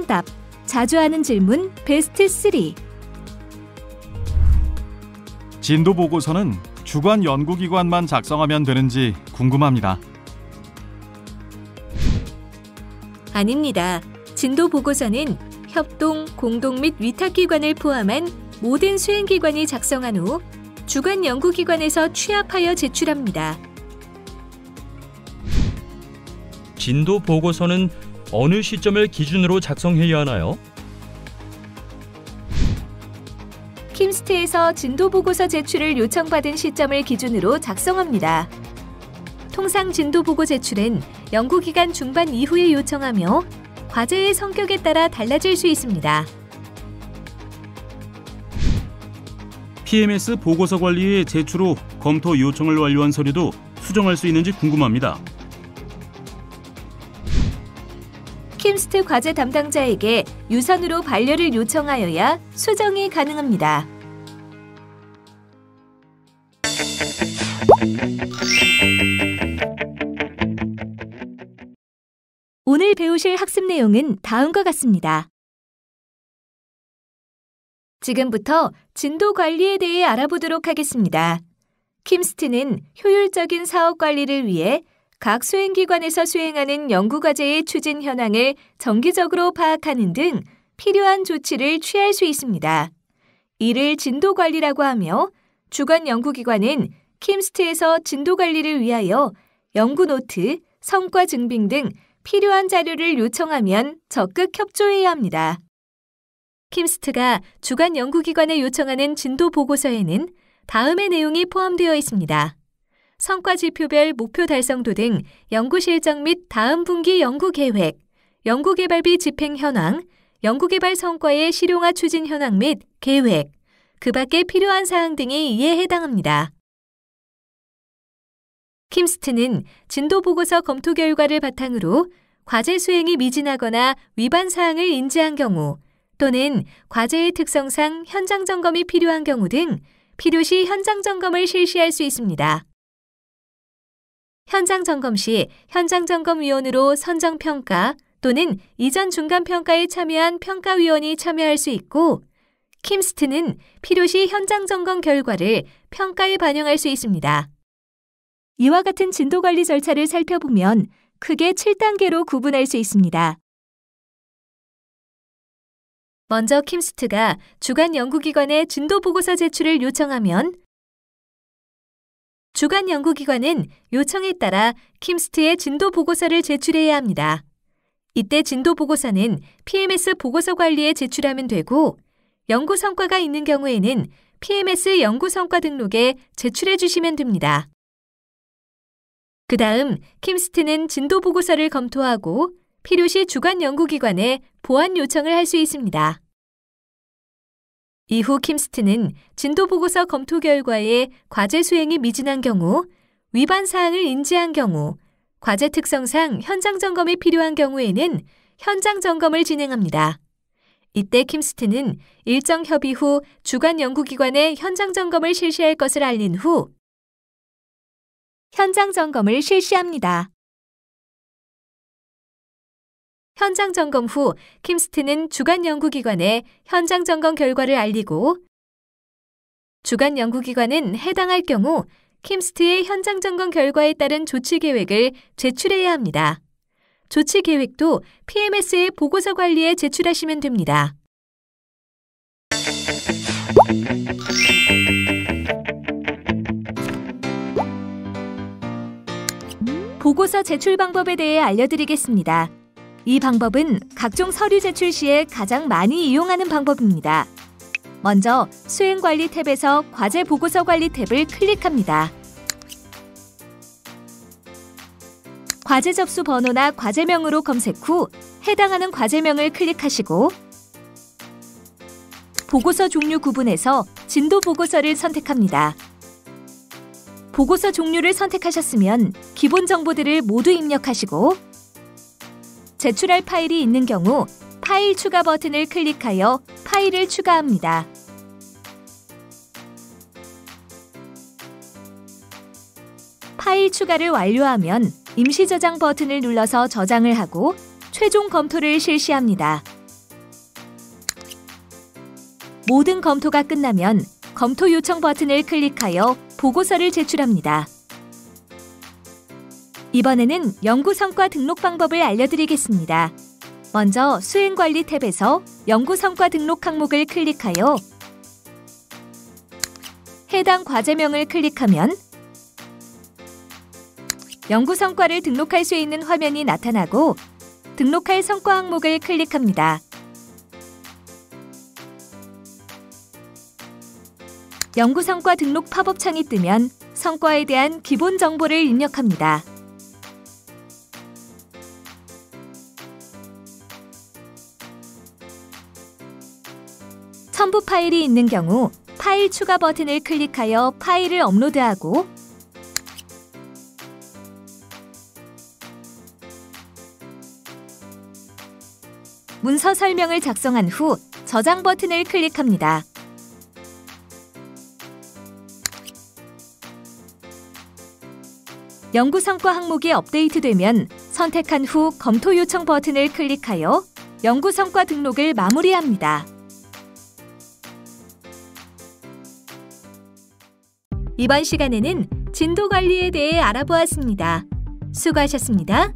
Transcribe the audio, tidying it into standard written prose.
정답. 자주 하는 질문 베스트 3. 진도 보고서는 주관 연구기관만 작성하면 되는지 궁금합니다. 아닙니다. 진도 보고서는 협동, 공동 및 위탁기관을 포함한 모든 수행기관이 작성한 후 주관 연구기관에서 취합하여 제출합니다. 진도 보고서는 어느 시점을 기준으로 작성해야 하나요? 킴스트에서 진도 보고서 제출을 요청받은 시점을 기준으로 작성합니다. 통상 진도 보고 제출은 연구기간 중반 이후에 요청하며 과제의 성격에 따라 달라질 수 있습니다. PMS 보고서 관리의 제출 후 검토 요청을 완료한 서류도 수정할 수 있는지 궁금합니다. 킴스트 과제 담당자에게 유선으로 반려를 요청하여야 수정이 가능합니다. 오늘 배우실 학습 내용은 다음과 같습니다. 지금부터 진도 관리에 대해 알아보도록 하겠습니다. 킴스트는 효율적인 사업 관리를 위해 각 수행기관에서 수행하는 연구과제의 추진 현황을 정기적으로 파악하는 등 필요한 조치를 취할 수 있습니다. 이를 진도관리라고 하며 주관 연구기관은 킴스트에서 진도관리를 위하여 연구노트, 성과 증빙 등 필요한 자료를 요청하면 적극 협조해야 합니다. 킴스트가 주관 연구기관에 요청하는 진도 보고서에는 다음의 내용이 포함되어 있습니다. 성과 지표별 목표 달성도 등 연구 실적 및 다음 분기 연구 계획, 연구개발비 집행 현황, 연구개발 성과의 실용화 추진 현황 및 계획, 그 밖에 필요한 사항 등이 이에 해당합니다. 킴스트는 진도 보고서 검토 결과를 바탕으로 과제 수행이 미진하거나 위반 사항을 인지한 경우 또는 과제의 특성상 현장 점검이 필요한 경우 등 필요시 현장 점검을 실시할 수 있습니다. 현장 점검 시 현장점검위원으로 선정평가 또는 이전 중간평가에 참여한 평가위원이 참여할 수 있고 킴스트는 필요시 현장 점검 결과를 평가에 반영할 수 있습니다. 이와 같은 진도관리 절차를 살펴보면 크게 7단계로 구분할 수 있습니다. 먼저 킴스트가 주관 연구기관에 진도보고서 제출을 요청하면 주관 연구기관은 요청에 따라 킴스트에 진도보고서를 제출해야 합니다. 이때 진도보고서는 PMS 보고서 관리에 제출하면 되고 연구 성과가 있는 경우에는 PMS 연구 성과 등록에 제출해 주시면 됩니다. 그 다음 킴스트는 진도보고서를 검토하고 필요시 주관 연구기관에 보완 요청을 할 수 있습니다. 이후 킴스트는 진도보고서 검토 결과에 과제 수행이 미진한 경우, 위반 사항을 인지한 경우, 과제 특성상 현장 점검이 필요한 경우에는 현장 점검을 진행합니다. 이때 킴스트는 일정 협의 후 주관 연구기관에 현장 점검을 실시할 것을 알린 후 현장 점검을 실시합니다. 현장 점검 후 킴스트는 주관 연구기관에 현장 점검 결과를 알리고 주관 연구기관은 해당할 경우 킴스트의 현장 점검 결과에 따른 조치 계획을 제출해야 합니다. 조치 계획도 PMS의 보고서 관리에 제출하시면 됩니다. 보고서 제출 방법에 대해 알려드리겠습니다. 이 방법은 각종 서류 제출 시에 가장 많이 이용하는 방법입니다. 먼저 수행관리 탭에서 과제 보고서 관리 탭을 클릭합니다. 과제 접수 번호나 과제명으로 검색 후 해당하는 과제명을 클릭하시고 보고서 종류 구분에서 진도 보고서를 선택합니다. 보고서 종류를 선택하셨으면 기본 정보들을 모두 입력하시고 제출할 파일이 있는 경우 파일 추가 버튼을 클릭하여 파일을 추가합니다. 파일 추가를 완료하면 임시 저장 버튼을 눌러서 저장을 하고 최종 검토를 실시합니다. 모든 검토가 끝나면 검토 요청 버튼을 클릭하여 보고서를 제출합니다. 이번에는 연구 성과 등록 방법을 알려드리겠습니다. 먼저 수행관리 탭에서 연구 성과 등록 항목을 클릭하여 해당 과제명을 클릭하면 연구 성과를 등록할 수 있는 화면이 나타나고 등록할 성과 항목을 클릭합니다. 연구 성과 등록 팝업 창이 뜨면 성과에 대한 기본 정보를 입력합니다. 첨부 파일이 있는 경우 파일 추가 버튼을 클릭하여 파일을 업로드하고 문서 설명을 작성한 후 저장 버튼을 클릭합니다. 연구 성과 항목이 업데이트되면 선택한 후 검토 요청 버튼을 클릭하여 연구 성과 등록을 마무리합니다. 이번 시간에는 진도 관리에 대해 알아보았습니다. 수고하셨습니다.